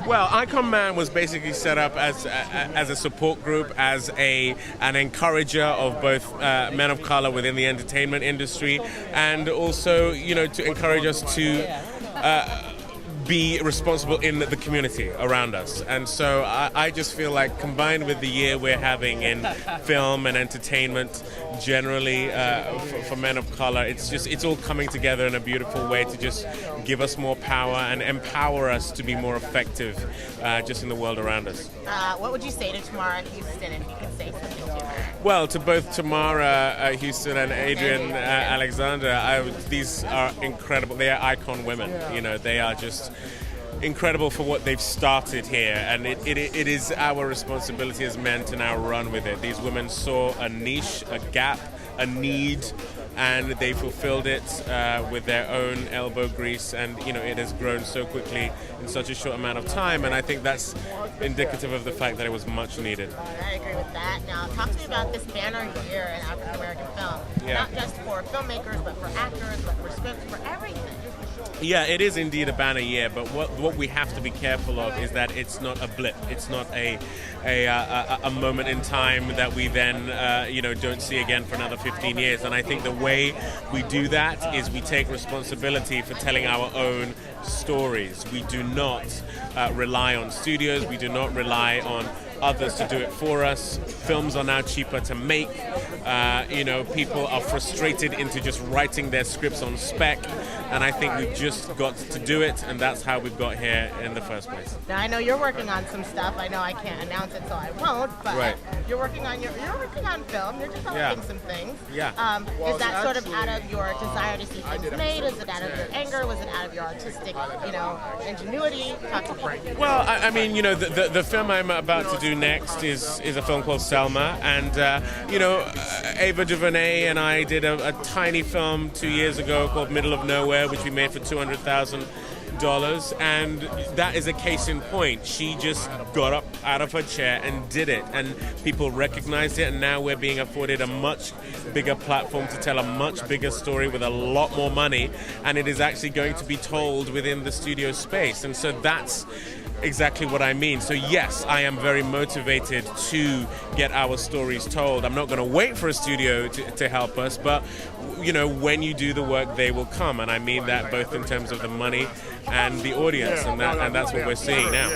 Well, Icon Mann was basically set up as a support group, as an encourager of both men of color within the entertainment industry, and also, to encourage us to be responsible in the community around us. And so I just feel like, combined with the year we're having in film and entertainment generally for men of color, it's all coming together in a beautiful way to just give us more power and empower us to be more effective just in the world around us. What would you say to Tamara Houston if you could say something to her? Well, to both Tamara Houston and Adrian Alexander, these are incredible. They are icon women. They are just incredible for what they've started here, and it is our responsibility as men to now run with it. These women saw a niche, a gap, a need, and they fulfilled it with their own elbow grease, and it has grown so quickly in such a short amount of time, and I think that's indicative of the fact that it was much needed. I agree with that. Now, talk to me about this banner year in African American film. Yeah. Not just for filmmakers, but for actors, but for scripts, for everything. Yeah, it is indeed a banner year, but what we have to be careful of is that it's not a blip. It's not a moment in time that we then don't see again for another 15 years. And I think the way we do that is we take responsibility for telling our own stories. We do not rely on studios. We do not rely on others to do it for us. Films are now cheaper to make. People are frustrated into just writing their scripts on spec, and I think we've just got to do it, and that's how we've got here in the first place. Now, I know you're working on some stuff. I know I can't announce it, so I won't. But right. You're working on film. You're developing some things. Yeah. Is that sort of out of your desire to see things made? Is it out of your anger? Was it out of your artistic, ingenuity? Talk to me. Well, I mean, the film I'm about to do next is a film called Selma, and Ava DuVernay and I did a tiny film 2 years ago called Middle of Nowhere, which we made for $200,000, and that is a case in point. She just got up out of her chair and did it, and people recognized it, and now we're being afforded a much bigger platform to tell a much bigger story with a lot more money, and it is actually going to be told within the studio space, and so that's exactly what I mean. So yes, I am very motivated to get our stories told. I'm not going to wait for a studio to help us, but when you do the work, they will come, and I mean that both in terms of the money and the audience, and that's what we're seeing now.